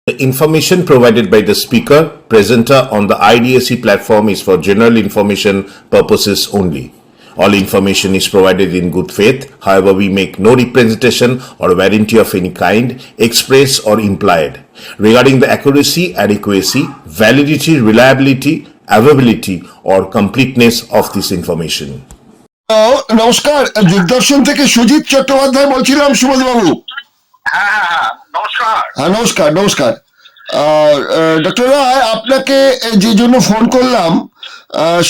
The information provided by the speaker, presenter on the IDSC platform is for general information purposes only. All information is provided in good faith. However, we make no representation or warranty of any kind, express or implied, regarding the accuracy, adequacy, validity, reliability, availability or completeness of this information. নমস্কার, দিগদর্শন থেকে সুজিত চট্টোপাধ্যায় বলছিলাম। সুবোধ বাবু, নমস্কার। নমস্কার নমস্কার। Doctor রায়, আপনাকে যে জন্য phone করলাম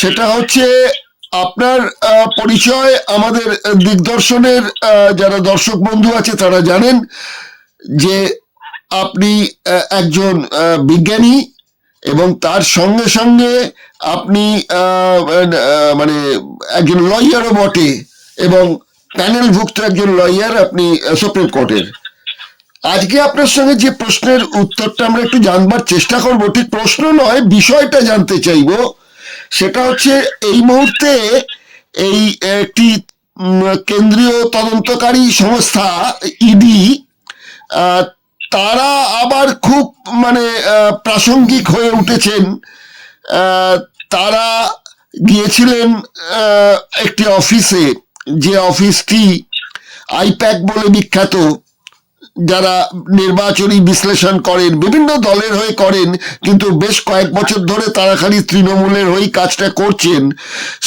সেটা হচ্ছে আপনার পরিচয় আমাদের দিগদর্শনের যারা দর্শক বন্ধু আছে তারা জানেন যে আপনি একজন বিজ্ঞানী এবং তার সঙ্গে সঙ্গে আপনি মানে একজন লয়ারও বটে এবং প্যানেলভুক্ত একজন লয়ার আপনি সুপ্রিম কোর্টের। আজকে আপনার সঙ্গে যে প্রশ্নের উত্তরটা আমরা একটু জানবার চেষ্টা করব, ঠিক প্রশ্ন নয় বিষয়টা জানতে চাইবো, সেটা হচ্ছে এই মুহূর্তে এই একটি কেন্দ্রীয় তদন্তকারী সংস্থা ইডি তারা আবার খুব মানে প্রাসঙ্গিক হয়ে উঠেছেন। তারা গিয়েছিলেন একটি অফিসে, যে অফিসটি আইপ্যাক বলে বিখ্যাত, যারা নির্বাচনী বিশ্লেষণ করেন, বিভিন্ন দলের হয়ে করেন, কিন্তু বেশ কয়েক বছর ধরে তারা খালি তৃণমূলের হয়েই কাজটা করছেন।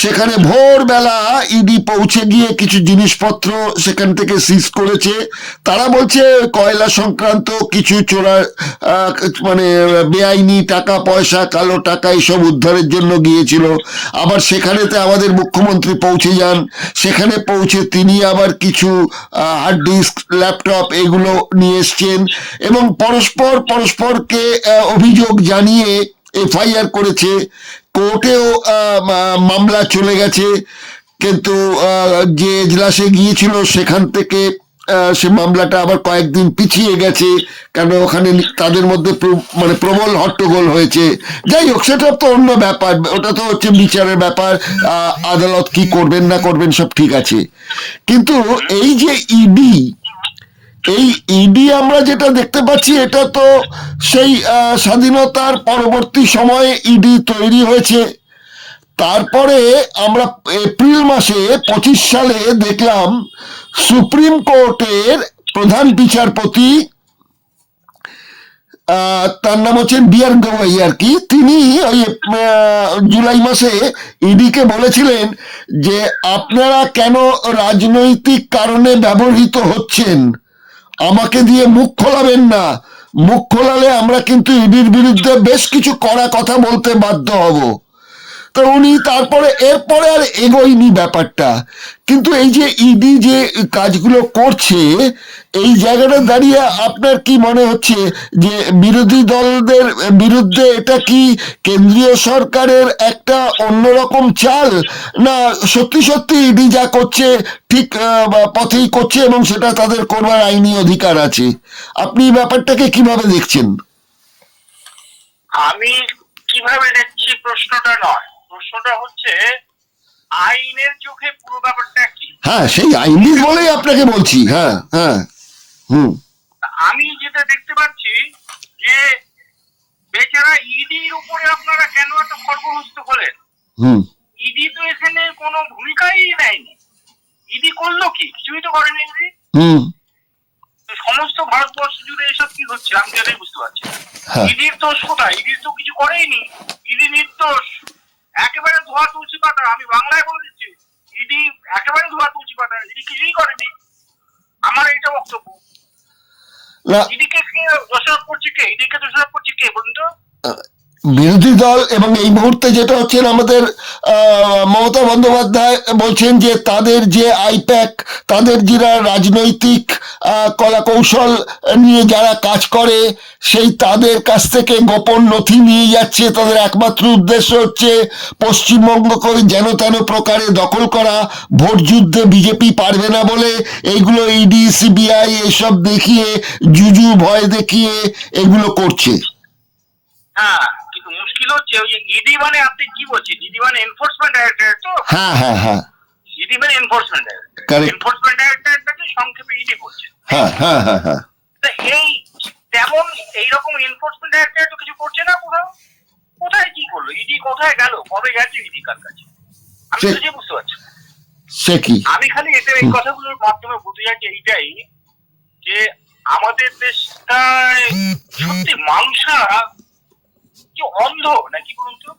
সেখানে ভোরবেলা ইডি পৌঁছে গিয়ে কিছু জিনিসপত্র সেখান থেকে সিজ করেছে। তারা বলছে কয়লা সংক্রান্ত কিছু চোরা মানে বেআইনি টাকা পয়সা, কালো টাকা এসব উদ্ধারের জন্য গিয়েছিল। আবার সেখানেতে আমাদের মুখ্যমন্ত্রী পৌঁছে যান। সেখানে পৌঁছে তিনি আবার কিছু হার্ড ডিস্ক, ল্যাপটপ এগুলো নিয়ে এসছেন এবং পরস্পরকে অভিযোগ জানিয়ে এফআইআর করেছে। কোর্টেও মামলা চলে গেছে, কিন্তু যে এজলাসে গিয়েছিল সেখান থেকে সে মামলাটা আবার কয়েকদিন পিছিয়ে গেছে, কেন ওখানে তাদের মধ্যে মানে প্রবল হট্টগোল হয়েছে। যাই হোক, সেটা তো অন্য ব্যাপার, ওটা তো হচ্ছে বিচারের ব্যাপার, আদালত কি করবেন না করবেন সব ঠিক আছে। কিন্তু এই যে ইডি আমরা যেটা দেখতে পাচ্ছি, এটা তো সেই স্বাধীনতার পরবর্তী সময়ে ইডি তৈরি হয়েছে। তারপরে আমরা এপ্রিল মাসে 25 সালে দেখলাম সুপ্রিম কোর্টের প্রধান বিচারপতি, তার নাম হচ্ছে বিআর গওয়াই আর কি, তিনি ওই জুলাই মাসে ইডিকে বলেছিলেন যে আপনারা কেন রাজনৈতিক কারণে ব্যবহৃত হচ্ছেন, আমাকে দিয়ে মুখ খোলাবেন না, মুখ খোলালে আমরা কিন্তু ইডির বিরুদ্ধে বেশ কিছু কড়া কথা বলতে বাধ্য হব। তো উনি তারপরে এরপরে আর এগোয়নি ব্যাপারটা। কিন্তু এই যে ইডি যে কাজগুলো করছে, এই জায়গাটা দাঁড়িয়ে আপনার কি মনে হচ্ছে যে বিরোধী দলদের বিরুদ্ধে এটা কি কেন্দ্রীয় সরকারের একটা অন্যরকম চাল, না সত্যি সত্যি ইডি যা করছে ঠিক পথেই করছে এবং সেটা তাদের করবার আইনি অধিকার আছে? আপনি ব্যাপারটাকে কিভাবে দেখছেন? আমি কিভাবে দেখছি প্রশ্নটা নয়, প্রশ্নটা হচ্ছে আইনের চোখে পুরো ব্যাপারটা কি। হ্যাঁ, সেই আইনবিদ বলেই আপনাকে বলছি। হ্যাঁ হ্যাঁ আমি যেটা দেখতে পাচ্ছি যে বেচারা ইডির উপরে আপনারা কেন এত খড়গহস্ত হলেন। ইডি তো এখানে কোনো ভূমিকাই নেয়নি। ইডি করলো কি? কিছুই তো করেনি ইডি। সমস্ত ভারতবর্ষ জুড়ে এসব কি হচ্ছে আমি যেটাই বুঝতে পারছি। ইডির দোষ কোথায়? ইডি তো কিছু করেইনি, ইডি নির্দোষ, একেবারে ধোয়া তুলসী পাতা। আমি বাংলায় বলে দিচ্ছি, ইডি একেবারে ধোয়া তুলসী পাতা, ইডি কিছুই করেনি। আমার এইটা বক্তব্য। ইডিকে দোষারোপ করছে কে? ইডিকে দোষারোপ করছে কে বলুন তো? বিরোধী দল। এবং এই মুহূর্তে যেটা হচ্ছে, আমাদের মমতা বন্দ্যোপাধ্যায় বলছেন যে তাদের যে আইপ্যাক, তাদের যারা রাজনৈতিক কলা কৌশল নিয়ে যারা কাজ করে, সেই তাদের কাছ থেকে গোপন নথি নিয়ে যাচ্ছে। তাদের একমাত্র উদ্দেশ্য হচ্ছে পশ্চিমবঙ্গকে যেন তেন প্রকারে দখল করা। ভোট যুদ্ধে বিজেপি পারবে না বলে এইগুলো ইডি, সিবিআই এসব দেখিয়ে, জুজু ভয় দেখিয়ে এগুলো করছে। হ্যাঁ, কিন্তু মুশকিল হচ্ছে ওই যে ইডি মানে আপনি কি বলছেন? ইডি মানে এনফোর্সমেন্ট ডাইরেক্টরেট তো? হ্যাঁ হ্যাঁ হ্যাঁ, ইডি মানে এনফোর্সমেন্ট ডাইরেক্টরেট। কারেক্ট। এনফোর্সমেন্ট ডাইরেক্টরেটটাকে সংক্ষেপে ইডি বলছে। হ্যাঁ হ্যাঁ হ্যাঁ হ্যাঁ। এই তেমন এই এইরকম এনফোর্সমেন্ট ডাইরেক্টরেট তো কিছু করছে না কোথাও। কোথায় কি করলো ইডি, কোথায় গেল, কবে গেছে ইডি কার কাছে, আমি তো যে বুঝতে পারছি না। সে কি আমি খালি এতে এই কথাগুলোর মাধ্যমে বুঝতে যাচ্ছি এইটাই যে আমাদের দেশটায় সত্যি মানুষরা কি অন্ধ নাকি বলুন তো?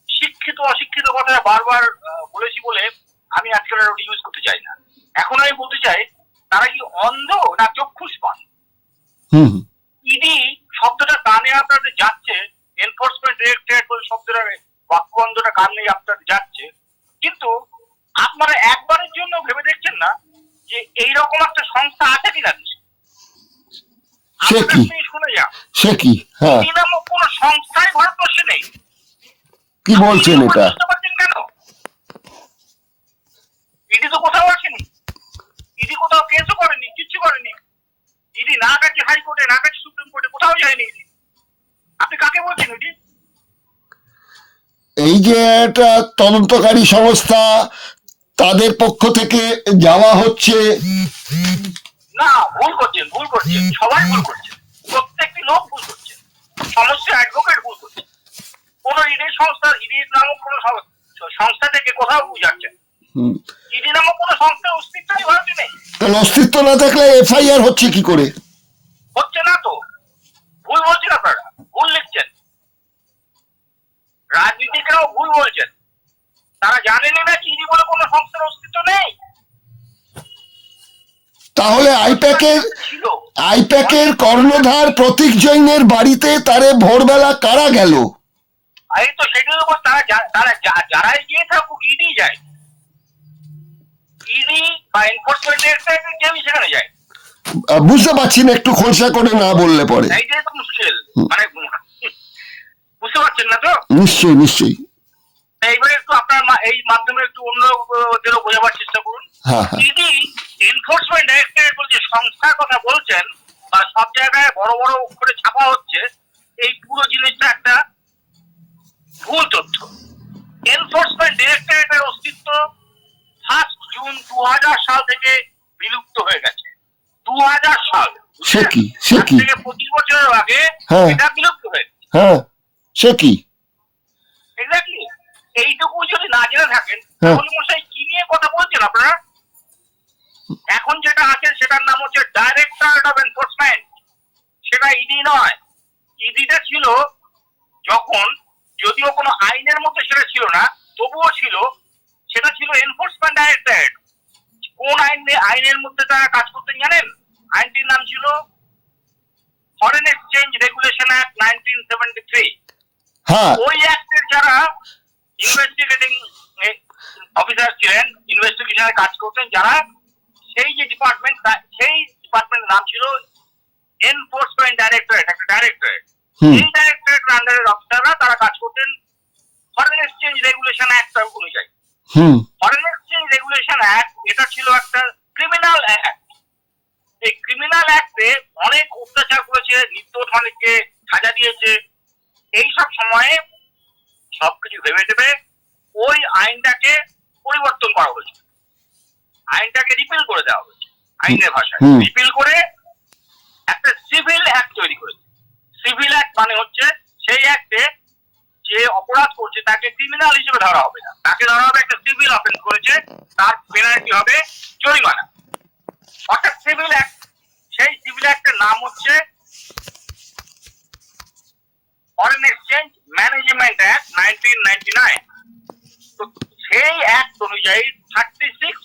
শিক্ষিত অশিক্ষিত কথা বারবার বলেছি বলে আমি আজকাল আর ইউজ করতে চাই না। এখন আমি বলতে চাই তারা কি অন্ধ না চক্ষুষ পান? হুম ইডি শব্দটা কানে আপনাদের যাচ্ছে, এনফোর্সমেন্ট ডিরেক্টরেট বলে শব্দটা বাক্যবন্ধটা কানে আপনাদের যাচ্ছে, কিন্তু আপনারা একবারের জন্য ভেবে দেখছেন না যে এইরকম একটা সংস্থা আছে কিনা দেশে? সে আপনারা কি? আপনি শুনে যান, সে কি? হ্যাঁ, ইডি নামক কোন সংস্থাই ভারতবর্ষে নেই। কি বলছেন আপনি এটা? বুঝতে পারছেন কেন? ইডি তো কোথাও আসেনি, ইডি কোথাও কেসও করেনি, কিচ্ছু করেনি। ইডি না গেছে হাইকোর্টে, না গেছে সুপ্রিম কোর্টে, কোথাও যায়নি ইডি। আপনি কাকে বলছেন ইডি? এই যে একটা তদন্তকারী সংস্থা, তাদের পক্ষ থেকে যাওয়া হচ্ছে, না, ভুল করছেন, ভুল করছেন, সবাই ভুল করছে, প্রত্যেকটি লোক ভুল করছে, সমস্ত অ্যাডভোকেট ভুল করছে। কোন ইডি সংস্থা, ইডি নামক কোন সংস্থা থেকে কোথাও বুঝাচ্ছে, ইডি নামক কোন সংস্থার অস্তিত্বই ভারতে নেই। তাহলে অস্তিত্ব না থাকলে এফআইআর হচ্ছে কি করে? হচ্ছে না তো, ভুল বলছেন আপনারা, ভুল লিখছেন, রাজনীতিকরাও ভুল বলছেন। তারা জানেনই না ইডি বলে কোন সংস্থার অস্তিত্ব নেই। তাহলে আইপ্যাকের কর্ণধার প্রতীক জৈনের বাড়িতে তারে ভোরবেলা কারা গেল? এই তো সেটার উপর তারা যারাই গিয়ে থাকুক, ইডি যায়, ইডি বা এনফোর্সমেন্ট ডিরেক্টরেট কেউই সেখানে যায়। বুঝতে পারছি না, একটু খোলসা করে না বললে পরে। এইটাই তো মুশকিল, মানে বুঝতে পারছেন না তো? নিশ্চয়ই নিশ্চয়ই। এইবারে একটু আপনার এই মাধ্যমে একটু অন্যদেরও বোঝাবার চেষ্টা করুন। হ্যাঁ হ্যাঁ, ইডি এনফোর্সমেন্ট ডাইরেক্টরেট বলে যে সংস্থার কথা বলছেন বা সব জায়গায় বড় বড় অক্ষরে ছাপা হচ্ছে, এই পুরো জিনিসটা একটা ভুল তথ্য। এনফোর্সমেন্ট ডিরেক্টরেটের অস্তিত্ব 1 জুন 2000 সাল থেকে বিলুপ্ত হয়ে গেছে। 2000 সাল, সে কি? সে কি? থেকে 25 বছরের আগে হ্যাঁ। এটা বিলুপ্ত হয়ে গেছে। হ্যাঁ, সে কি? এক্স্যাক্টলি। এইটুকু যদি না জেনে থাকেন হ্যাঁ। তাহলে মশাই কি নিয়ে কথা বলছেন আপনারা? এখন যেটা আছে সেটার নাম হচ্ছে ডাইরেক্টরেট অফ এনফোর্সমেন্ট, সেটা ইডি নয়। ইডিটা ছিল যখন, যদিও কোনো আইনের মধ্যে সেটা ছিল না, তবুও ছিল, সেটা ছিল এনফোর্সমেন্ট ডাইরেক্টরেট। কোন আইনের মধ্যে তারা কাজ করতেন জানেন? আইনটির নাম ছিল ফরেন এক্সচেঞ্জ রেগুলেশন অ্যাক্ট 1973। হ্যাঁ, ওই অ্যাক্টের যারা ইনভেস্টিগেটিং অফিসার ছিলেন, ইনভেস্টিগেশনে কাজ করতেন যারা, সেই যে ডিপার্টমেন্ট, সেই ডিপার্টমেন্টের নাম ছিল এনফোর্সমেন্ট ডাইরেক্টরেট, একটা ডাইরেক্টরেট। এই ডাইরেক্টরেটের আন্ডারের অফিসাররা তারা কাজ করতেন ফরেন এক্সচেঞ্জ রেগুলেশন অ্যাক্ট অনুযায়ী। ফরেন এক্সচেঞ্জ রেগুলেশন অ্যাক্ট এটা ছিল একটা ক্রিমিনাল অ্যাক্ট। এই ক্রিমিনাল অ্যাক্টে অনেক অত্যাচার করেছে, নির্দোষ অনেককে সাজা দিয়েছে। এইসব সময়ে সবকিছু ভেবে দেবে ওই আইনটাকে পরিবর্তন করা হয়েছে, আইনটাকে রিপিল করে দেওয়া হয়েছে। আইনের ভাষায় রিপিল করে একটা সিভিল অ্যাক্ট তৈরি করেছে। সিভিল অ্যাক্ট মানে হচ্ছে সেই অ্যাক্টে যে অপরাধ করছে তাকে ক্রিমিনাল হিসেবে ধরা হবে না, তাকে ধরা হবে একটা সিভিল অফেন্স করেছে, তার পেনাল্টি হবে জরিমানা। অর্থাৎ সিভিল অ্যাক্ট, সেই সিভিল অ্যাক্টের নাম হচ্ছে ফরেন এক্সচেঞ্জ ম্যানেজমেন্ট অ্যাক্ট 1999। তো সেই অ্যাক্ট অনুযায়ী 36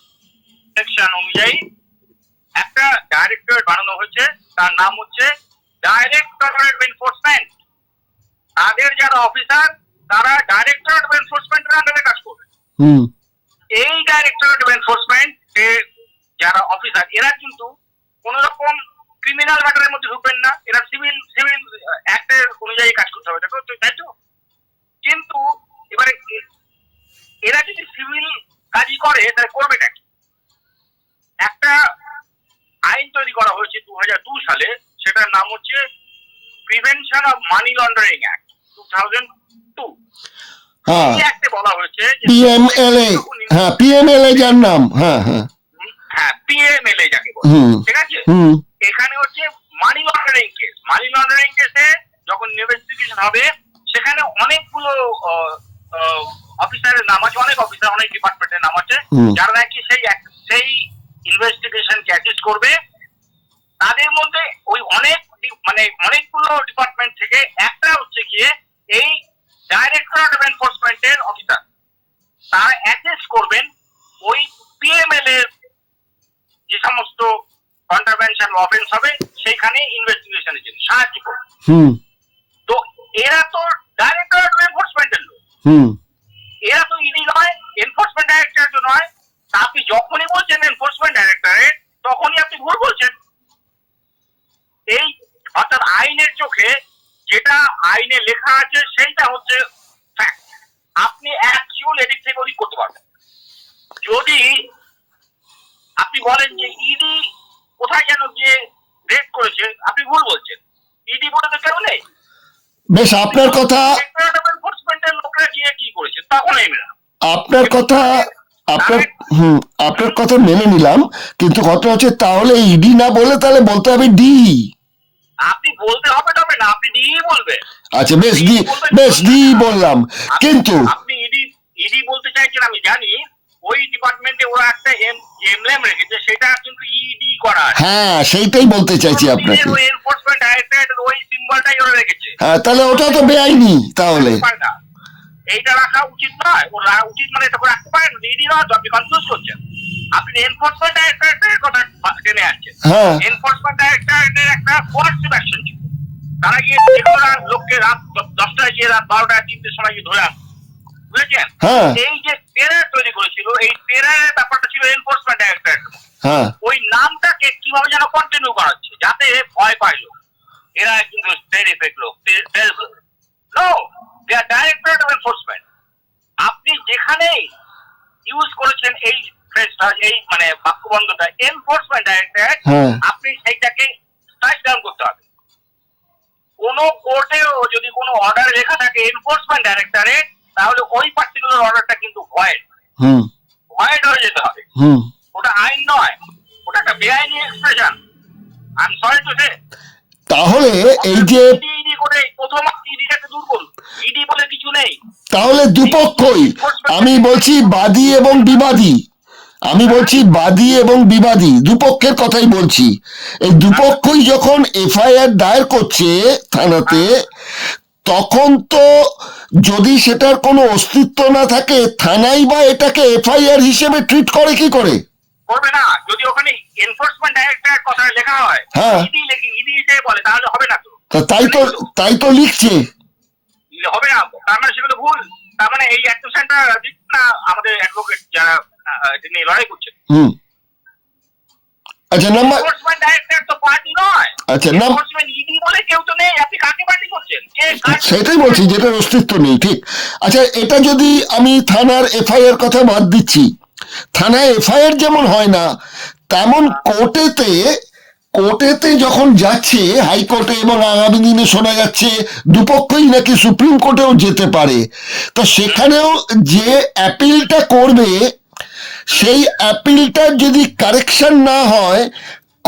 সেকশন অনুযায়ী একটা ডাইরেক্টরেট বানানো হয়েছে, তার নাম হচ্ছে ডাইরেক্টরেট অফ এনফোর্সমেন্ট। তাদের যারা অফিসার তারা ডাইরেক্টরেট অফ এনফোর্সমেন্টের আন্ডারে কাজ করবে। এই ডাইরেক্টরেট অফ এনফোর্সমেন্ট যারা অফিসার, এরা কিন্তু কোন রকম ক্রিমিনাল ম্যাটারের মধ্যে ঢুকবেন না, এরা সিভিল অ্যাক্টের অনুযায়ী কাজ করতে হবে, তাই তো? কিন্তু এবারে এরা যদি সিভিল কাজই করে তাহলে করবেটা কি? একটা আইন তৈরি করা হয়েছে 2002 সালে, সেটার নাম হচ্ছে prevention of money laundering act 2002। এই অ্যাক্টে বলা হয়েছে পিএমএলএ, হ্যাঁ পিএমএলএ যার নাম, হ্যাঁ হ্যাঁ হ্যাঁ পিএমএলএ যাকে বলে, ঠিক আছে? এখানে হচ্ছে money laundering case. Money laundering কেসে হবে, সেখানে অনেকগুলো অফিসারের নাম আছে, অনেক অফিসার, অনেক ডিপার্টমেন্টের নাম আছে, যারা নাকি সেই ইনভেস্টিগেশনকে অ্যাসিস্ট করবে। তাদের মধ্যে ওই অনেকগুলো ডিপার্টমেন্ট থেকে একটা হচ্ছে গিয়ে এই ডাইরেক্টরেট অফ এনফোর্সমেন্টের অফিসার। তারা অ্যাসেস করবেন ওই পিএমএল এর যে সমস্ত কন্ট্রাভেনশন অফেন্স হবে সেইখানে ইনভেস্টিগেশনের জন্য সাহায্য করবে। তো এরা তো ডাইরেক্টরেট অফ এনফোর্সমেন্টের লোক, এরা তো ইডি নয়, এনফোর্সমেন্ট ডাইরেক্টরেট নয়। তা আপনি যখনই বলছেন এনফোর্সমেন্ট ডাইরেক্টরেট, তখনই আপনি ভুল বলছেন। এই অর্থাৎ আইনের চোখে যেটা আইনে লেখা আছে সেইটা হচ্ছে ফ্যাক্ট। আপনি অ্যাকচুয়াল এদিক থেকে ওদিক করতে পারবেন। যদি আপনি বলেন যে ইডি কোথায় যেন গিয়ে রেড করেছে, আপনি ভুল বলছেন। ইডি বলে তো কেউ নেই। বেশ, আপনার কথা এনফোর্সমেন্টের লোকরা গিয়ে কি করেছে তখন এই মেলা। আপনার কথা আপনার কথা মেনে নিলাম, কিন্তু ঘটনা হচ্ছে তাহলে ইডি না বলে তাহলে বলতে হবে ডি। আপনি বলতে হবে তবে না, আপনি ডি বলবেন। আচ্ছা, বেশ ডি বললাম, কিন্তু আপনি ইডি বলতে চাইছেন আমি জানি। ওই ডিপার্টমেন্টে ওরা একটা এমব্লেম রেখেছে, সেটা কিন্তু ইডি করা আছে। হ্যাঁ, সেইটাই বলতে চাইছি আপনাকে। ওই এনফোর্সমেন্ট ডাইরেক্টরেটের ওই সিম্বলটাই ওরা রেখেছে। হ্যাঁ, তাহলে ওটা তো বেআইনি। তাহলে এইটা রাখা উচিত নয়। ওরা উচিত মানে এটা রাখতে পারেন, ইডি নয় তো। আপনি কনফিউজ করছেন। আপনি এনফোর্সমেন্ট ডাইরেক্টরেটের কথা জেনে আসছেন। এনফোর্সমেন্ট ডাইরেক্টরেটের একটা কোয়ার্সিভ অ্যাকশন ছিল। তারা গিয়ে যেগুলো লোককে রাত 10টায় গিয়ে রাত 12টায় 3টের সময় গিয়ে ধরে আসছে, বুঝেছেন? এই যে টেরার তৈরি করেছিল, এই টেরারের ব্যাপারটা ছিল এনফোর্সমেন্ট ডাইরেক্টরেট। ওই নামটাকে কিভাবে যেন কন্টিনিউ করা হচ্ছে যাতে ভয় পাইল এরা কিন্তু টেরিফিক লোক। No, they are directorate of enforcement. আপনি যেখানেই ইউজ করেছেন এই ফ্রেজটা, এই মানে বাক্যবন্ধটা এনফোর্সমেন্ট ডাইরেক্টরেট, আপনি সেইটাকে স্ট্রাইক ডাউন করতে হবে। কোন কোর্টেও যদি কোনো অর্ডার লেখা থাকে এনফোর্সমেন্ট ডাইরেক্টরেট, তাহলে ওই পার্টিকুলার অর্ডারটা কিন্তু ভয়েড হয়ে যেতে হবে। ওটা আইন নয়, ওটা একটা বেআইনি expression. I am sorry to say. তাহলে এই যে ইডি করে প্রথম ইডিটাকে দূর করুন, ইডি বলে কিছু নেই। তাহলে দুপক্ষই, আমি বলছি বাদী এবং বিবাদী, দুপক্ষের কথাই বলছি। এই দুপক্ষই যখন এফআইআর দায়ের করছে থানাতে, তখন তো যদি সেটার কোনো অস্তিত্ব না থাকে, থানাই বা এটাকে এফআইআর হিসেবে ট্রিট করে কি করে? করবে না। যদি ওখানে এনফোর্সমেন্ট ডাইরেক্টরেট কথা লেখা হয়, ইডি হিসেবে বলে, তাহলে হবে না তো। তাই তো লিখছে, হবে না। তার মানে সেগুলো ভুল। তার মানে এই অ্যাকশনটা দিচ্ছে না আমাদের অ্যাডভোকেট যারা তিনি লড়াই করছেন। আচ্ছা, নাম্বার এনফোর্সমেন্ট ডাইরেক্টরেট তো পার্টি নয়। আচ্ছা, এনফোর্সমেন্ট ইডি বলে কেউ তো নেই। আপনি কাকে পার্টি করছেন? সেটাই বলছি, যেটার অস্তিত্ব নেই। ঠিক। আচ্ছা, এটা যদি আমি থানার এফআইআর কথা বাদ দিচ্ছি, থানায় এফআইআর যেমন হয় না, তেমন কোর্টেতে যখন যাচ্ছে, হাইকোর্টে, এবং আগামী দিনে শোনা যাচ্ছে দুপক্ষই নাকি সুপ্রিম কোর্টেও যেতে পারে, তো সেখানেও যে অ্যাপিলটা করবে, সেই অ্যাপিলটার যদি কারেকশন না হয়,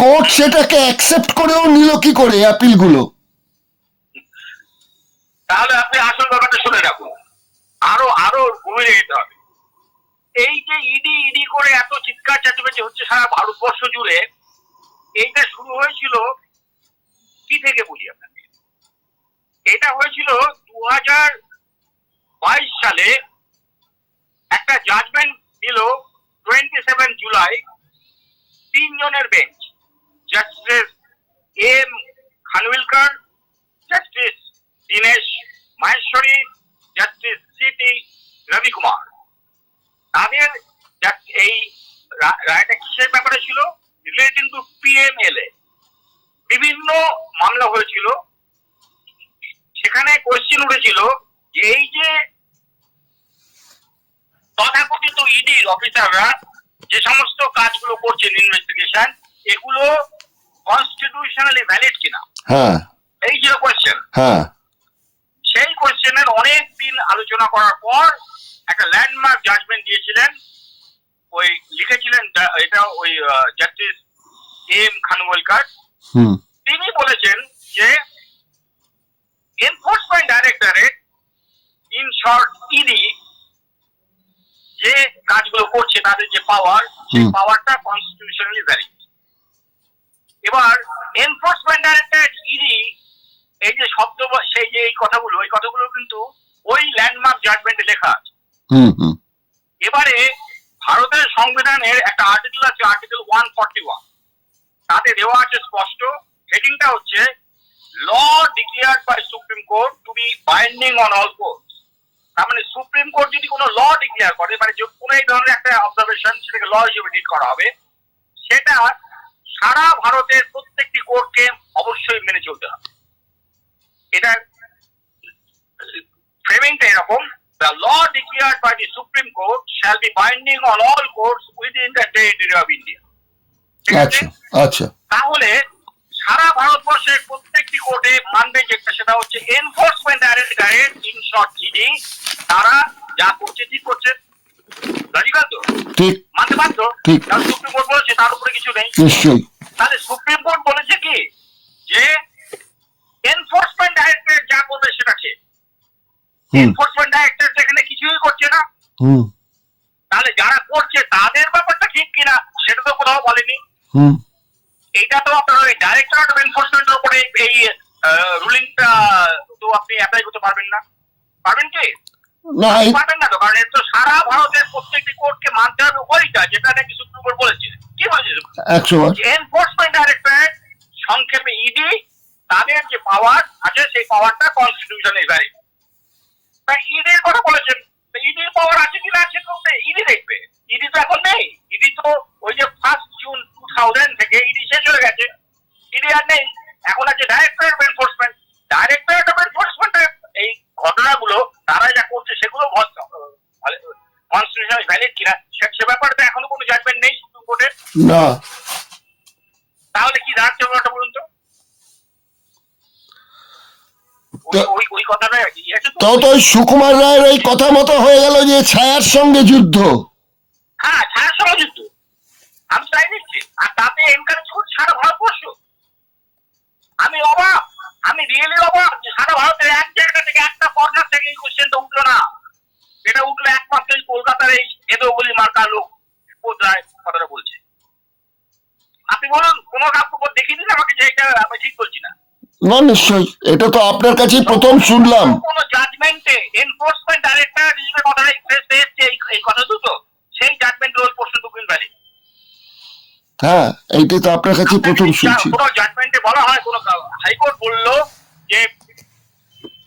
কোর্ট সেটাকে অ্যাকসেপ্ট করেও নিল কি করে অ্যাপিলগুলো? তাহলে আপনি আসল ব্যাপারটা শুনে রাখুন, আরো গভীরে যেতে হবে। এই যে ইডি করে এত চিৎকার চেঁচামেচি হচ্ছে সারা ভারতবর্ষ জুড়ে, এইটা শুরু হয়েছিল কি থেকে বলি আপনাকে। এটা হয়েছিল 2022 সালে। একটা জাজমেন্ট দিল 27 জুলাই 3 জনের bench, justice M Khanwilkar, justice Dinesh Maheshwari, justice C T Ravi Kumar. তাদের এই রায়টা কিসের ব্যাপারে ছিল? রিলেটিং টু পিএমএলএ বিভিন্ন মামলা হয়েছিল। সেখানে কোয়েশ্চেন উঠেছিল যে এই যে তথাকথিত ইডির অফিসাররা যে সমস্ত কাজগুলো করছেন ইনভেস্টিগেশন, এগুলো কনস্টিটিউশনালি ভ্যালিড কিনা। এই যে কোয়েশ্চেন, সেই কোয়েশ্চেনের অনেক দিন আলোচনা করার পর একটা ল্যান্ডমার্ক জাজমেন্ট দিয়েছিলেন। ওই লিখেছিলেন এটা ওই জাস্টিস এম খানওয়ালকার। তিনি বলেছেন যে এনফোর্সমেন্ট ডাইরেক্টর যে কাজগুলো করছে তাদের যে পাওয়ার, সেই পাওয়ারটা কনস্টিটিউশনালি ভ্যালিড। এবার এনফোর্সমেন্ট ডাইরেক্টরেট ইডি এই যে শব্দ সেই যে এই কথাগুলো কিন্তু ওই ল্যান্ডমার্ক জাজমেন্টে লেখা আছে। এবারে ভারতের সংবিধানের একটা আর্টিকেল আছে, আর্টিকেল 141, তাতে দেওয়া আছে স্পষ্ট, হেডিংটা হচ্ছে law declared by supreme court to be binding on all courts. তার মানে সুপ্রিম কোর্ট যদি কোনো ল ডিক্লেয়ার করে, মানে যে কোনো এই ধরনের একটা অবজারভেশন সেটাকে ল হিসেবে ট্রিট করা হবে, সেটা সারা ভারতের প্রত্যেকটি কোর্টকে অবশ্যই মেনে চলতে হবে। এটা ফ্রেমিংটা এরকম, the law declared by the Supreme Court shall be binding on all courts within the territory of India. ঠিক আছে? আচ্ছা, তাহলে সারা ভারতবর্ষের প্রত্যেকটি কোর্টে মানবে যেটা, সেটা হচ্ছে enforcement directorate, in short ED, তারা যা করছে ঠিক করছে। লজিক্যাল তো? ঠিক, মানতে বাধ্য। ঠিক। কারণ সুপ্রিম কোর্ট বলেছে, তার উপরে কিছু নেই। নিশ্চয়ই। তাহলে সুপ্রিম কোর্ট বলেছে কি যে এনফোর্সমেন্ট ডাইরেক্টরেট যা করবে সেটা ঠিক। এনফোর্সমেন্ট ডাইরেক্টরেট এখানে কিছুই করছে না। তাহলে যারা করছে তাদের ব্যাপারটা ঠিক কিনা সেটা তো কোথাও বলেনি। এইটা তো আপনার ওই ডাইরেক্টরেট অফ এনফোর্সমেন্টের উপরে এই রুলিংটা তো আপনি অ্যাপ্লাই করতে পারবেন না। পারবেন কি? না, পারবেন না তো, কারণ এর তো সারা ভারতের প্রত্যেকটি কোর্টকে মানতে হবে ওইটা, যেটা নাকি সুপ্রিম কোর্ট বলেছে। কি বলেছে? 100বার। এনফোর্সমেন্ট ডাইরেক্টরেট, সংক্ষেপে ইডি, তাদের যে পাওয়ার আছে সেই পাওয়ারটা কনস্টিটিউশনে ভ্যালিড। ইডির কথা বলেছেন, ইডির পাওয়ার আছে কিনা আছে ইডি দেখবে। ইডি তো এখন নেই। ইডি তো ওই যে 1 জুন 2000 থেকে ইডি শেষ হয়ে গেছে, ইডি আর নেই। এখন আছে directorate of enforcement. Directorate of enforcement এই ঘটনাগুলো তারা যা করছে সেগুলো কনস্টিটিউশনাল ভ্যালিড কিনা সে ব্যাপারে এখনো কোনো জাজমেন্ট নেই সুপ্রিম কোর্টের। না, তাহলে কি দাঁড়াচ্ছে ব্যাপারটা বলুন তো? ওই কথাটা তাও তো ওই সুকুমার রায়ের ওই কথা মতো হয়ে গেল যে ছায়ার সঙ্গে যুদ্ধ। হ্যাঁ, ছায়ার সঙ্গে যুদ্ধ আমি চাই নিচ্ছি, আর তাতে এনকারেজ করছি সারা ভারতবর্ষ। আমি অবাক, আমি রিয়েলি অবাক যে সারা ভারতের এক জায়গা থেকে একটা কর্নার থেকে এই কোশ্চেনটা উঠলো না। এটা উঠলো একমাত্র এই কলকাতার এই এদোবলি মার্কা লোক রায় কথাটা বলছে। আপনি বলুন, কোন কাউকে দেখিয়ে দিন আমাকে যে এটা আমি ঠিক করছি না। না, নিশ্চয়ই, এটা তো আপনার কাছেই প্রথম শুনলাম। কোন জাজমেন্টে এনফোর্সমেন্ট ডাইরেক্টর হিসেবে কথাটা এক্সপ্রেস এসেছে এই কথা দুটো, সেই জাজমেন্টের ওই প্রশ্নটুকু ইনভ্যালিড। হ্যাঁ, এইটাই তো আপনার কাছে প্রথম শুনছি। কোন জাজমেন্টে বলা হয়, কোন হাইকোর্ট বললো যে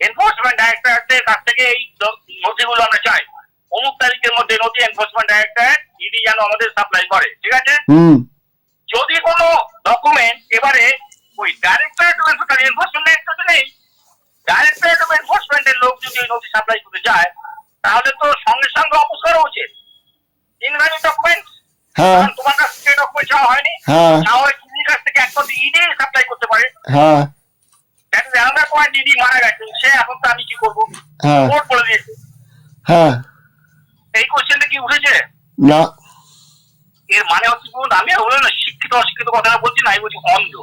এনফোর্সমেন্ট ডাইরেক্টরেটের কাছ থেকে এই নথিগুলো আমরা চাই, অমুক তারিখের মধ্যে নথি এনফোর্সমেন্ট ডাইরেক্টরেট ইডি যেন আমাদের সাপ্লাই করে, ঠিক আছে? যদি কোনো ডকুমেন্ট এবারে ওই ডাইরেক্টরেট অফ এনফোর্সমেন্ট ডাইরেক্টরেট নেই, ডাইরেক্টরেট অফ এনফোর্সমেন্টের লোক যদি ওই নথি সাপ্লাই করতে যায়, তাহলে তো সঙ্গে সঙ্গে অপোজ করা উচিত। ইনভ্যালিড ডকুমেন্ট, তোমার কাছ থেকে ডকুমেন্ট চাওয়া হয়নি, চাওয়া হয় ইডির কাছ থেকে, এক কপি ইডি সাপ্লাই করতে পারে। That is another point. ED মারা গেছে, সে এখন তো আমি কি করবো, কোর্ট বলে দিয়েছে। এই কোশ্চেনটা কি উঠেছে? না। এর মানে হচ্ছে আমি বললাম না শিক্ষিত অশিক্ষিত কথাটা বলছি না, আমি বলছি অন্ধ।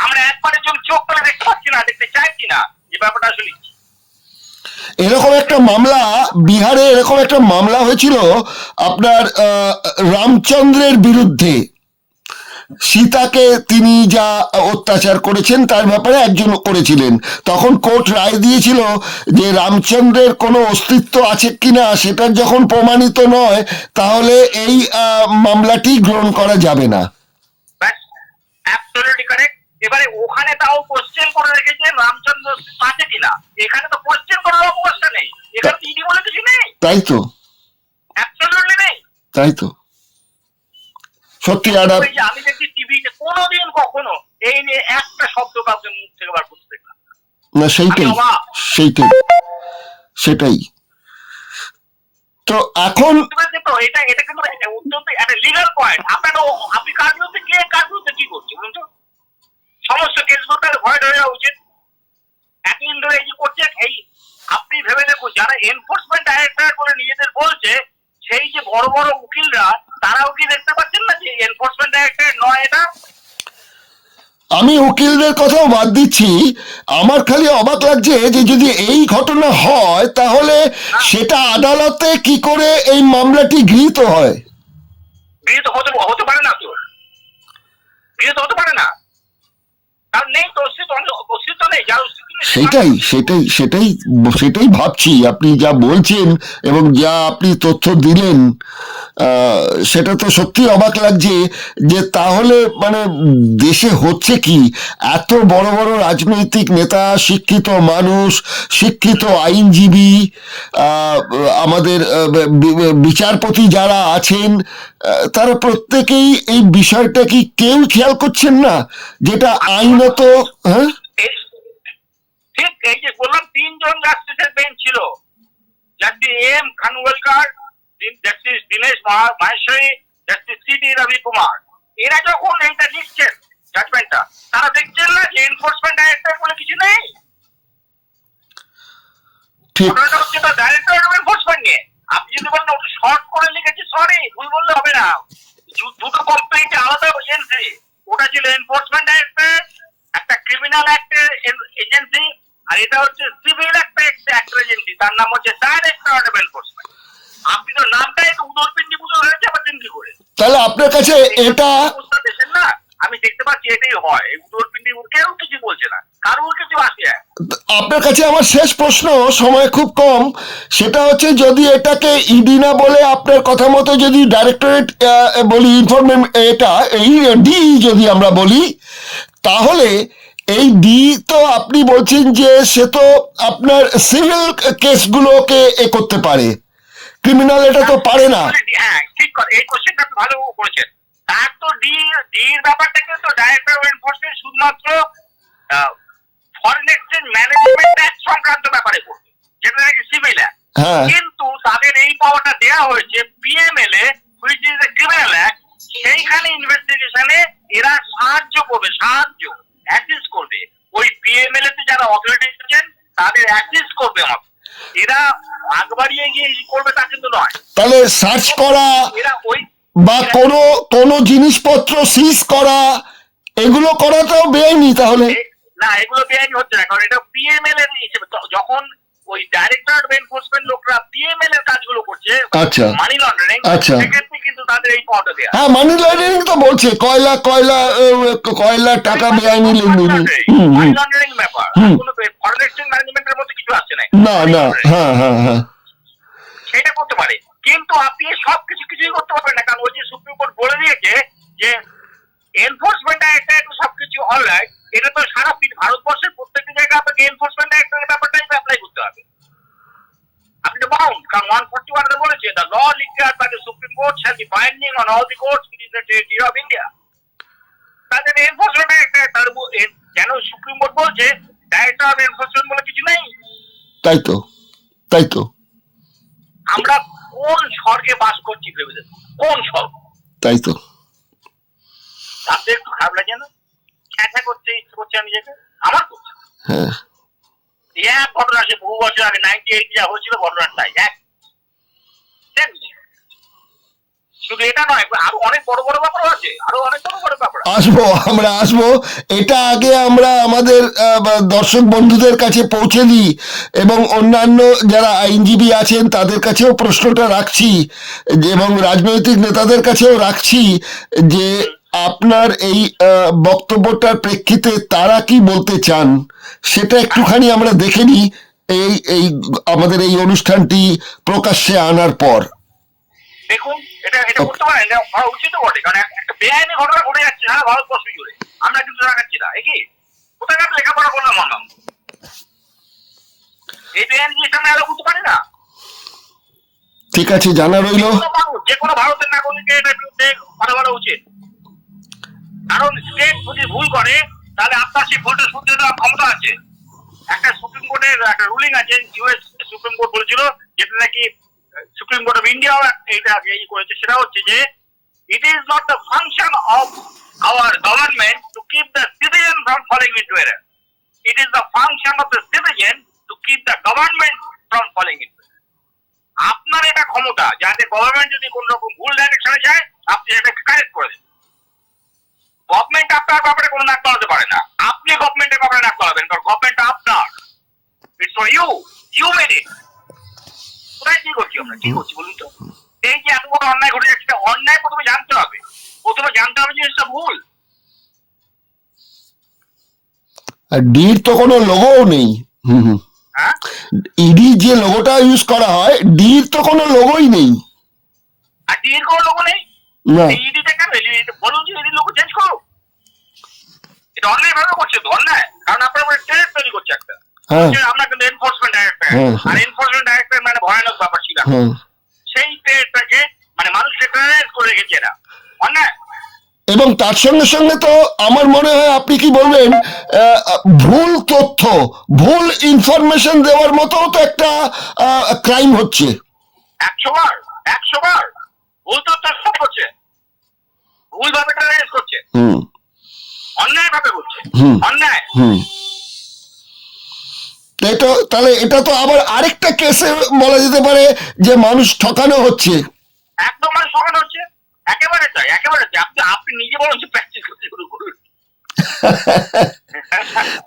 আমরা একবারের জন্য চোখ করে দেখতে পাচ্ছি না, দেখতে চাইছি না যে ব্যাপারটা আসলে কি। এরকম একটা মামলা বিহারে, এরকম একটা মামলা হয়েছিল আপনার রামচন্দ্রের বিরুদ্ধে। সীতাকে তিনি যা অত্যাচার করেছেন তার ব্যাপারে একজন করেছিলেন। তখন কোর্ট রায় দিয়েছিল যে রামচন্দ্রের কোনো অস্তিত্ব আছে কিনা সেটা যখন প্রমাণিত নয়, তাহলে এই মামলাটি গ্রহণ করা যাবে না। Absolutely correct. এবারে ওখানে তাও কোশ্চেন করে রেখেছে রামচন্দ্র আছে কিনা, এখানে তো কোশ্চেন করার অবস্থা নেই, এখানে তো ইডি বলে কিছু নেই। তাই তো, অ্যাবসলিউটলি নেই। তাই তো, সত্যি। আমি দেখছি টিভিতে কোনোদিন কখনো এই নিয়ে একটা শব্দ কাউকে মুখ থেকে বার করতে দেখলাম না। সেটাই তো এখন এটা কিন্তু অত্যন্ত একটা লিগাল পয়েন্ট। আপনি কার বিরুদ্ধে কে কার বিরুদ্ধে কি করছে বলুন তো? সমস্ত কেসগুলো তাহলে ভয় ধরে যাওয়া উচিত। এতদিন ধরে এই যে করছে, এই আপনি ভেবে দেখুন, যারা এনফোর্সমেন্ট ডাইরেক্টর বলে নিজেদের বলছে, সেই যে বড় বড় উকিলরা, তারাও কি দেখতে পাচ্ছেন না যে এনফোর্সমেন্ট ডাইরেক্টর নয় এটা? আমি উকিলদের কথাও বাদ দিচ্ছি, আমার খালি অবাক লাগছে যে যদি এই ঘটনা হয় তাহলে সেটা আদালতে কি করে এই মামলাটি গৃহীত হয়? গৃহীত হতে পারে না তো, গৃহীত হতে পারে না, কারণ নেই তো অস্তিত্ব নেই, যার অস্তিত্ব নেই সেটাই ভাবছি। আপনি যা বলছেন এবং যা আপনি তথ্য দিলেন, সেটা তো সত্যি অবাক লাগছে যে তাহলে মানে দেশে হচ্ছে কি? এত বড় বড় রাজনৈতিক নেতা, শিক্ষিত মানুষ, শিক্ষিত আইনজীবী, আমাদের বিচারপতি যারা আছেন, তারা প্রত্যেকেই এই বিষয়টা কি কেউ খেয়াল করছেন না যেটা আইনত? হ্যাঁ, ঠিক এই যে বললাম, 3 জন জাস্টিসের বেঞ্চ ছিল, justice M Khanwilkar, justice Dinesh Maheshwari, justice C D Ravi Kumar. এরা যখন এইটা লিখছেন জাজমেন্টটা, তারা দেখছেন না যে এনফোর্সমেন্ট ডাইরেক্টর বলে কিছু নেই। ঠিক। ঘটনাটা হচ্ছে তো ডাইরেক্টর অফ এনফোর্সমেন্ট নিয়ে। আপনি যদি বলেন ওটা শর্ট করে লিখেছি, সরি, ভুল বললে হবে না। দুটো কমপ্লিট আলাদা এজেন্সি। ওটা ছিল এনফোর্সমেন্ট ডাইরেক্টর, একটা ক্রিমিনাল অ্যাক্টের এজেন্সি, আর এটা হচ্ছে সিভিল অ্যাক্টের এজেন্সি, তার নাম হচ্ছে ডাইরেক্টর অফ এনফোর্সমেন্ট। আপনি তো নামটা একটু উদরপিন্ডি বুঝে হয়েছে আবার চিন্তি করে। তাহলে আপনার কাছে এটা দেশের না, আমি দেখতে পাচ্ছি এটাই হয়। উদরপিন্ডি কেউ কিছু বলছে না, কারোর কিছু আসে। আপনার কাছে আমার শেষ প্রশ্ন, সময় খুব কম, সেটা হচ্ছে যদি এটাকে ইডি না বলে আপনার কথা মতো যদি ডাইরেক্টরেট বলি, এটা এই ডি যদি আমরা বলি, তাহলে এই ডি তো আপনি বলছেন যে সে তো আপনার সিভিল কেসগুলোকে করতে পারে, ক্রিমিনাল এটা তো পারে না। হ্যাঁ, ঠিক কথা, এই কোশ্চেনটা ভালো করেছেন। তার তো ডির ব্যাপারটা কিন্তু ডাইরেক্টর অফ এনফোর্সমেন্ট শুধুমাত্র ফরেন এক্সচেঞ্জ ম্যানেজমেন্ট অ্যাক্ট সংক্রান্ত ব্যাপারে করবে, যেটা নাকি সিভিল অ্যাক্ট। কিন্তু তাদের এই পাওয়ারটা দেওয়া হয়েছে PMLA, which is a criminal act. সেইখানে ইনভেস্টিগেশনে এরা সাহায্য করবে, অ্যাসিস্ট করবে। ওই পিএমএলএ তে যারা অথরিটি আছেন তাদের অ্যাসিস্ট করবে আমাকে। এরা আগ বাড়িয়ে গিয়ে করবে তা কিন্তু নয়। তাহলে সার্চ করা এরা ওই বা কোনো জিনিসপত্র সিজ করা, এগুলো করাটাও বেআইনি তাহলে? না, এগুলো বেআইনি হচ্ছে না, কারণ এটা পিএমএল এর হিসেবে। যখন ওই ডাইরেক্টর অফ এনফোর্সমেন্ট লোকরা পিএমএল এর কাজগুলো করছে, আচ্ছা, মানি লন্ডারিং, আচ্ছা, সেক্ষেত্রে কিন্তু তাদের এই পাওয়াটা দেয়া। হ্যাঁ, মানি লন্ডারিং তো বলছে, কয়লা টাকা বেআইনি লেনদেন, মানি লন্ডারিং ব্যাপার, কোনো ফরেন এক্সচেঞ্জ ম্যানেজমেন্টের মধ্যে কিছু আসছে না। না, হ্যাঁ, সেটা করতে পারে, কিন্তু আপনি কিছুই করতে পারবেন না, কারণ ওই যে সুপ্রিম কোর্ট বলে দিয়েছে যে এনফোর্সমেন্ট একটা একটু সবকিছু অলরাইট। এটা তো সারা ভারতবর্ষের প্রত্যেকটি জায়গায় আপনাকে এনফোর্সমেন্ট অ্যাক্টের ব্যাপারটাই অ্যাপ্লাই করতে হবে। আপনি তো বাউন্ড, কারণ 141 বলেছে the law declared by the Supreme Court shall be binding on all the courts within the territory of India. তাদের এনফোর্সমেন্ট অ্যাক্ট যেন সুপ্রিম কোর্ট বলছে ডাইরেক্টর অফ এনফোর্সমেন্ট বলে কিছু নেই। তাই তো আমরা কোন স্বর্গে বাস করছি ভেবে দেখুন, কোন স্বর্গ? তাই তো আপনাদের একটু খারাপ লাগে না? খ্যাঁচা করতে ইচ্ছে করছে নিজেকে, আমার করছে। হ্যাঁ, এক ঘটনা সে বহু বছর আগে 98 যা হয়েছিল ঘটনাটাই এক। শুধু এটা নয়, আরো অনেক বড় বড় ব্যাপার আছে, আরো অনেক বড় বড় ব্যাপার আমরা আসবো। এটা আগে আমরা আমাদের দর্শক বন্ধুদের কাছে পৌঁছে দিই এবং অন্যান্য যারা আইনজীবী আছেন তাদের কাছেও প্রশ্নটা রাখছি, এবং রাজনৈতিক নেতাদের কাছেও রাখছি যে আপনার এই বক্তব্যটার প্রেক্ষিতে তারা কি বলতে চান সেটা একটুখানি আমরা দেখে নিই এই আমাদের এই অনুষ্ঠানটি প্রকাশ্যে আনার পর। দেখুন, এটা করতে পারেন, এটা হওয়া উচিত বটে, কারণ একটা বেআইনি ঘটনা ঘটে যাচ্ছে সারা ভারতবর্ষ জুড়ে, আমরা কিন্তু রাখাচ্ছি না। কি কোথায় লেখাপড়া করলাম মানলাম, এই বেআইনি জিনিসটা আমরা বুঝতে পারি না। ঠিক আছে, জানা রইল। যে কোনো ভারতের নাগরিকের এটার বিরুদ্ধে কথা বলা উচিত, কারণ স্টেট যদি ভুল করে তাহলে আপনার সেই ভুলটা শুনতে দেওয়ার ক্ষমতা আছে। একটা সুপ্রিম কোর্টের একটা রুলিং আছে, ইউএস সুপ্রিম কোর্ট বলেছিল, যেটা নাকি সুপ্রিম কোর্ট অফ ইন্ডিয়াও এইটা করেছে, সেটা হচ্ছে যে it is not the function of our government to keep the citizen from falling into error. It is the function of the citizen to keep the government from falling into error. আপনার এটা ক্ষমতা, যাতে government যদি কোন রকম ভুল ডাইরেকশনে যায় আপনি এটাকে কারেক্ট করে দেন। গভর্নমেন্ট আপনার ব্যাপারে কোনো নাক গলাতে পারে না, আপনি গভর্নমেন্টের ব্যাপারে নাক গলাবেন, কারণ গভর্নমেন্ট আপনার, it's for you, you made it. কোথায় কি করছি আমরা, কি করছি বলুন তো? এই যে এত বড় অন্যায় ঘটে যাচ্ছে, অন্যায় প্রথমে জানতে হবে, প্রথমে জানতে হবে জিনিসটা ভুল। আর ডির তো কোনো লোগোও নেই। হ্যাঁ, ইডি যে লোগোটা ইউজ করা হয়, ডির তো কোনো লোগোই নেই। আর ডির কোনো লোগো নেই, না, ইডিতে কেন বলুন যে ইডির লোগো চেঞ্জ করো। এটা অন্যায় ভাবে করছে তো, অন্যায়, কারণ আপনার উপরে ট্রেড তৈরি করছে একটা। হ্যাঁ আমরা কিন্তু এনফোর্সমেন্ট ডাইরেক্টর, হ্যাঁ, আর এনফোর্সমেন্ট ডাইরেক্টর মানে ভয়ানক ব্যাপার ছিল। হ্যাঁ। সেই ট্রেডটাকে মানে মানুষকে ট্রেড করে রেখেছে এরা, অন্যায়। এবং তার সঙ্গে সঙ্গে তো আমার মনে হয়, আপনি কি বলবেন, ভুল তথ্য, ভুল ইনফরমেশন দেওয়ার মতো তো একটা ক্রাইম হচ্ছে। 100 বার ভুল তথ্য সব করছে, ভুল ভাবে ট্রেড করছে, অন্যায় ভাবে করছে, অন্যায়। তাহলে এটা তো আবার আরেকটা কেসে বলা যেতে পারে যে মানুষ ঠকানো হচ্ছে। একদম মানুষ ঠকানো হচ্ছে, একেবারে তাই, একেবারে তাই। আপনি নিজে বলুন যে প্র্যাকটিস করতে শুরু করুন।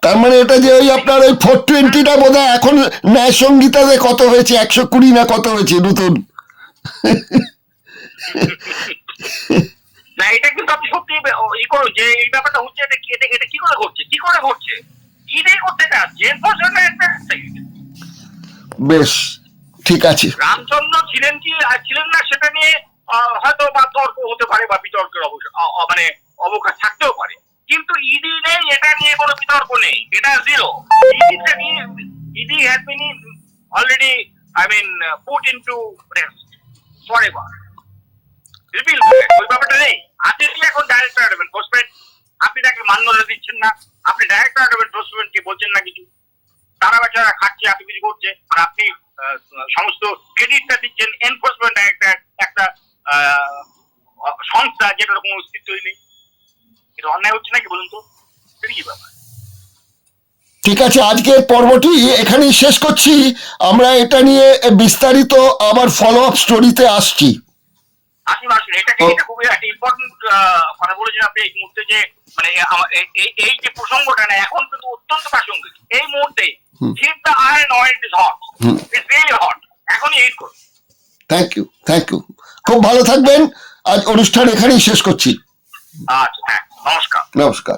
তার মানে এটা যে ওই আপনার ওই 420টা বোধ হয় এখন ন্যায় সংহিতাতে কত হয়েছে, 120 না কত হয়েছে নতুন। না, এটা কিন্তু আপনি সত্যি ই করুন যে এই ব্যাপারটা হচ্ছে, এটা কি করে ঘটছে, কি করে ঘটছে, ইডি করতে চাচ্ছে, এনফোর্সমেন্ট। বেশ, ঠিক আছে। রামচন্দ্র ছিলেন কি আর ছিলেন না সেটা নিয়ে হয়তো বা তর্ক হতে পারে বা বিতর্কের মানে অবকাশ থাকতেও পারে, কিন্তু ইডি নেই, এটা নিয়ে কোনো বিতর্ক নেই, এটা zero. ED has been already, I mean, put into rest forever. Repeal ওই ব্যাপারটা নেই। আপনি এখন ডাইরেক্টর অফ এনফোর্সমেন্ট, আপনি তাকে মান্যতা দিচ্ছেন না, আপনি ডাইরেক্টর অফ এনফোর্সমেন্টকে বলছেন না কিছু, তারা বেচারা খাচ্ছে, এত কিছু করছে, আর আপনি সমস্ত ক্রেডিটটা দিচ্ছেন এনফোর্সমেন্ট ডাইরেক্টর, একটা সংস্থা যেটার কোনো অস্তিত্বই নেই। এটা অন্যায় হচ্ছে নাকি বলুন তো? সেটা কি ব্যাপার? ঠিক আছে, আজকের পর্বটি এখানেই শেষ করছি। আমরা এটা নিয়ে বিস্তারিত আবার ফলো আপ স্টোরিতে আসছি। আসুন, এটা খুবই একটা ইম্পর্টেন্ট কথা বলেছেন আপনি এই মুহূর্তে, যে মানে এই যে প্রসঙ্গটা না এখন কিন্তু অত্যন্ত প্রাসঙ্গিক এই মুহূর্তে। Keep the iron oil, it is hot. It's really hot. এখনই হিট করুন। থ্যাংক ইউ, খুব ভালো থাকবেন। আজ অনুষ্ঠান এখানেই শেষ করছি। আচ্ছা, হ্যাঁ, নমস্কার। নমস্কার।